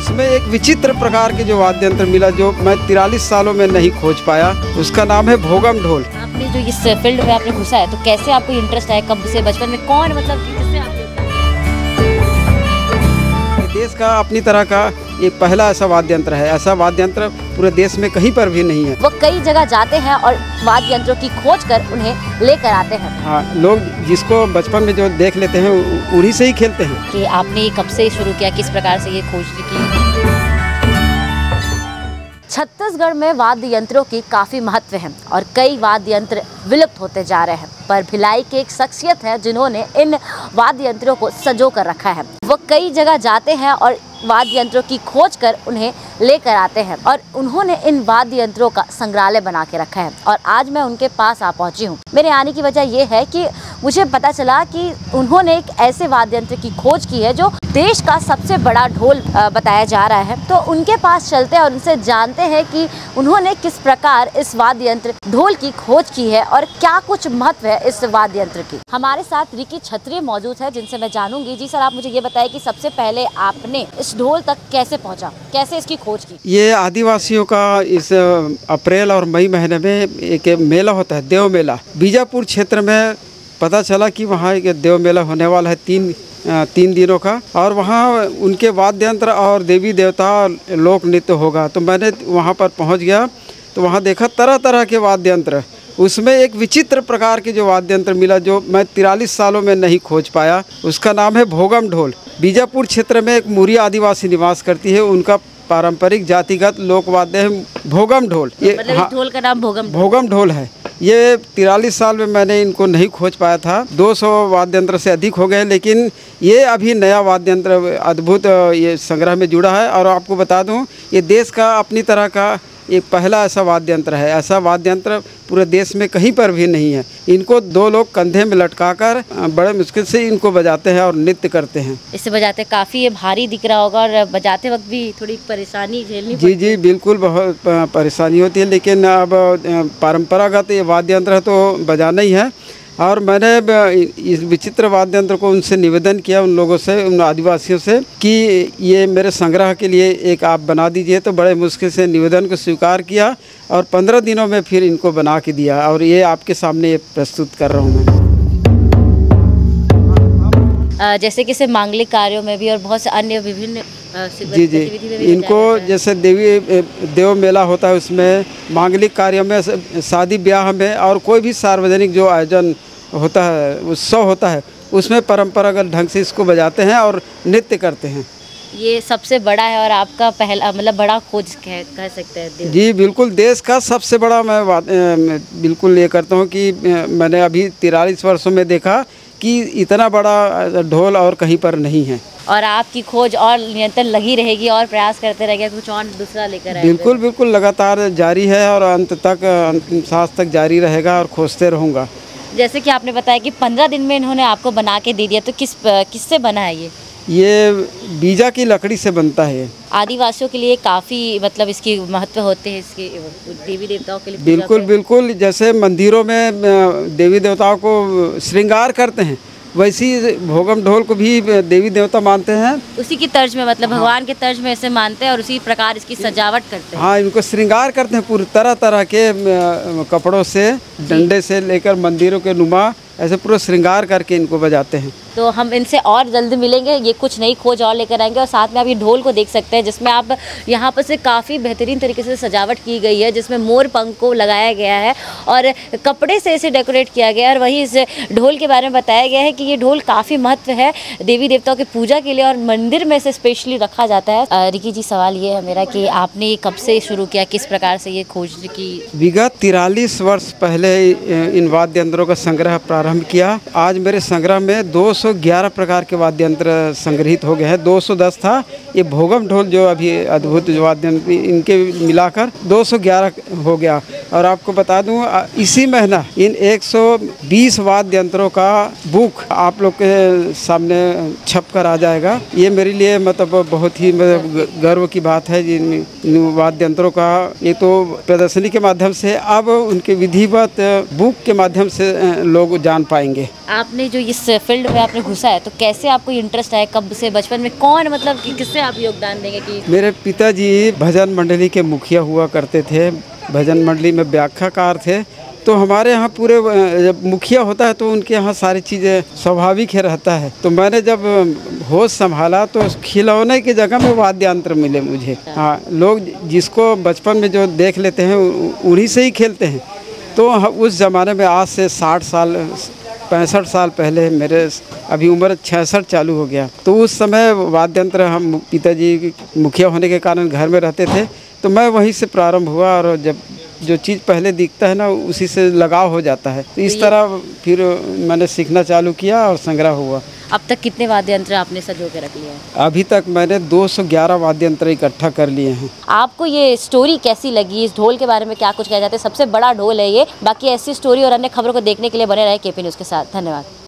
उसमें एक विचित्र प्रकार के जो वाद्य यंत्र मिला जो मैं 43 सालों में नहीं खोज पाया। उसका नाम है भोगम ढोल। आपने जो इस फील्ड में आपने घुसा है तो कैसे आपको इंटरेस्ट आया, कब से, बचपन में, कौन मतलब किससे आपको? देश का अपनी तरह का एक पहला ऐसा वाद्य यंत्र है। ऐसा वाद्य यंत्र पूरे देश में कहीं पर भी नहीं है। वो कई जगह जाते हैं और वाद्य यंत्रों की खोज कर उन्हें लेकर आते हैं। हाँ, लोग जिसको बचपन में जो देख लेते हैं उन्हीं से ही खेलते हैं। कि आपने कब से शुरू किया, किस प्रकार से ये खोज की? छत्तीसगढ़ में वाद्य यंत्रों की काफ़ी महत्व है और कई वाद्य यंत्र विलुप्त होते जा रहे हैं, पर भिलाई की एक शख्सियत है जिन्होंने इन वाद्य यंत्रों को संजो कर रखा है। वो कई जगह जाते हैं और वाद्य यंत्रों की खोज कर उन्हें लेकर आते हैं और उन्होंने इन वाद्य यंत्रों का संग्रहालय बना के रखा है और आज मैं उनके पास आ पहुंची हूं। मेरे आने की वजह यह है कि मुझे पता चला कि उन्होंने एक ऐसे वाद्य यंत्र की खोज की है जो देश का सबसे बड़ा ढोल बताया जा रहा है। तो उनके पास चलते हैं और उनसे जानते हैं कि उन्होंने किस प्रकार इस वाद्य यंत्र ढोल की खोज की है और क्या कुछ महत्व है इस वाद्य यंत्र की। हमारे साथ रिकी छत्री मौजूद है जिनसे मैं जानूंगी। जी सर, आप मुझे ये बताएं कि सबसे पहले आपने इस ढोल तक कैसे पहुंचा, कैसे इसकी खोज की? ये आदिवासियों का इस अप्रैल और मई महीने में एक मेला होता है, देव मेला। बीजापुर क्षेत्र में पता चला कि वहाँ एक देव मेला होने वाला है तीन दिनों का, और वहाँ उनके वाद्य यंत्र और देवी देवता लोक नृत्य होगा। तो मैंने वहाँ पर पहुँच गया तो वहाँ देखा तरह तरह के वाद्य यंत्र। उसमें एक विचित्र प्रकार के जो वाद्य यंत्र मिला जो मैं 43 सालों में नहीं खोज पाया। उसका नाम है भोगम ढोल। बीजापुर क्षेत्र में एक मुरी आदिवासी निवास करती है, उनका पारंपरिक जातिगत लोक वाद्य है भोगम ढोल। ये मतलब ढोल का नाम भोगम ढोल है। ये 43 साल में मैंने इनको नहीं खोज पाया था। 200 वाद्य यंत्र से अधिक हो गए, लेकिन ये अभी नया वाद्य यंत्र अद्भुत ये संग्रह में जुड़ा है। और आपको बता दूं, ये देश का अपनी तरह का एक पहला ऐसा वाद्य यंत्र है। ऐसा वाद्य यंत्र पूरे देश में कहीं पर भी नहीं है। इनको दो लोग कंधे में लटकाकर बड़े मुश्किल से इनको बजाते हैं और नृत्य करते हैं। इसे बजाते काफ़ी ये भारी दिख रहा होगा और बजाते वक्त भी थोड़ी परेशानी झेलनी पड़ती है। जी, बिल्कुल बहुत परेशानी होती है, लेकिन अब परंपरागत ये वाद्य यंत्र तो बजाना ही है। और मैंने इस विचित्र वाद्य यंत्र को उनसे निवेदन किया, उन लोगों से, उन आदिवासियों से, कि ये मेरे संग्रह के लिए एक आप बना दीजिए। तो बड़े मुश्किल से निवेदन को स्वीकार किया और 15 दिनों में फिर इनको बना के दिया और ये आपके सामने ये प्रस्तुत कर रहा हूँ मैं। जैसे कि सिर्फ मांगलिक कार्यों में भी और बहुत से अन्य विभिन्न जी, इनको जैसे देव मेला होता है उसमें, मांगलिक कार्यों में, शादी ब्याह में और कोई भी सार्वजनिक जो आयोजन होता है, उत्सव होता है, उसमें परंपरागत ढंग से इसको बजाते हैं और नृत्य करते हैं। ये सबसे बड़ा है और आपका पहला मतलब बड़ा खोज कह सकते हैं। जी बिल्कुल, देश का सबसे बड़ा मैं बिल्कुल ये करता हूँ कि मैंने अभी 43 वर्षों में देखा कि इतना बड़ा ढोल और कहीं पर नहीं है। और आपकी खोज और निरंतर लगी रहेगी और प्रयास करते रहेंगे कुछ और दूसरा लेकर आएंगे? बिल्कुल लगातार जारी है और अंत तक, अंतिम सांस तक जारी रहेगा और खोजते रहूँगा। जैसे कि आपने बताया कि 15 दिन में इन्होंने आपको बना के दे दिया, तो किससे बना है ये बीजा की लकड़ी से बनता है। आदिवासियों के लिए काफ़ी मतलब इसकी महत्व होते हैं, इसके देवी देवताओं के लिए। बिल्कुल, जैसे मंदिरों में देवी देवताओं को श्रृंगार करते हैं, वैसी भोगम ढोल को भी देवी देवता मानते हैं। उसी की तर्ज में, मतलब भगवान के तर्ज में इसे मानते हैं और उसी प्रकार इसकी सजावट करते हैं। हाँ, इनको श्रृंगार करते हैं पूरी तरह के कपड़ों से, डंडे से लेकर मंदिरों के नुमा, ऐसे पूरा श्रृंगार करके इनको बजाते हैं। तो हम इनसे और जल्द मिलेंगे, ये कुछ नई खोज और लेकर आएंगे। और साथ में आप ये ढोल को देख सकते हैं जिसमें आप यहाँ पर से काफ़ी बेहतरीन तरीके से सजावट की गई है, जिसमें मोर पंख को लगाया गया है और कपड़े से इसे डेकोरेट किया गया है। और वहीं इस ढोल के बारे में बताया गया है कि ये ढोल काफ़ी महत्व है देवी देवताओं की पूजा के लिए और मंदिर में इसे स्पेशली रखा जाता है। रिकी जी, सवाल ये है मेरा कि आपने ये कब से शुरू किया, किस प्रकार से ये खोज की? विगत 43 वर्ष पहले इन वाद्य यंत्रों का संग्रह प्रारंभ किया। आज मेरे संग्रह में 211 प्रकार के वाद्य यंत्र संग्रहित हो गए हैं। 210 था, ये भोगम ढोल जो अभी अद्भुत जो वाद्य यंत्र, इनके मिलाकर 211 हो गया। और आपको बता दूं, इसी महीना इन 120 वाद्य यंत्रों का बुक आप लोग के सामने छप कर आ जाएगा। ये मेरे लिए मतलब बहुत ही गर्व की बात है। इन वाद्य यंत्रों का ये तो प्रदर्शनी के माध्यम से, अब उनके विधिवत बुक के माध्यम से लोग जान पाएंगे। आपने जो इस फील्ड में आप आपने घुसा है, तो कैसे आपको इंटरेस्ट आया, कब से, बचपन में कौन मतलब किससे आप योगदान देंगे कि? मेरे पिताजी भजन मंडली के मुखिया हुआ करते थे, भजन मंडली में व्याख्याकार थे। तो हमारे यहाँ पूरे जब मुखिया होता है तो उनके यहाँ सारी चीज़ें स्वाभाविक है रहता है। तो मैंने जब होश संभाला तो खिलौने की जगह में वाद्य यंत्र मिले मुझे। हाँ, लोग जिसको बचपन में जो देख लेते हैं उन्हीं से ही खेलते हैं। तो उस ज़माने में आज से 60 साल 65 साल पहले, मेरे अभी उम्र 66 चालू हो गया, तो उस समय वाद्य यंत्र हम पिताजी मुखिया होने के कारण घर में रहते थे, तो मैं वहीं से प्रारंभ हुआ। और जब जो चीज़ पहले दिखता है ना उसी से लगाव हो जाता है, तो इस तरह फिर मैंने सीखना चालू किया और संग्रह हुआ। अब तक कितने वाद्य यंत्र आपने सजो के रख लिए हैं? अभी तक मैंने 211 वाद्य यंत्र इकट्ठा कर लिए हैं। आपको ये स्टोरी कैसी लगी? इस ढोल के बारे में क्या कुछ कह जाते हैं? सबसे बड़ा ढोल है ये। बाकी ऐसी स्टोरी और अन्य खबरों को देखने के लिए बने रहे केपी न्यूज़ के साथ। धन्यवाद।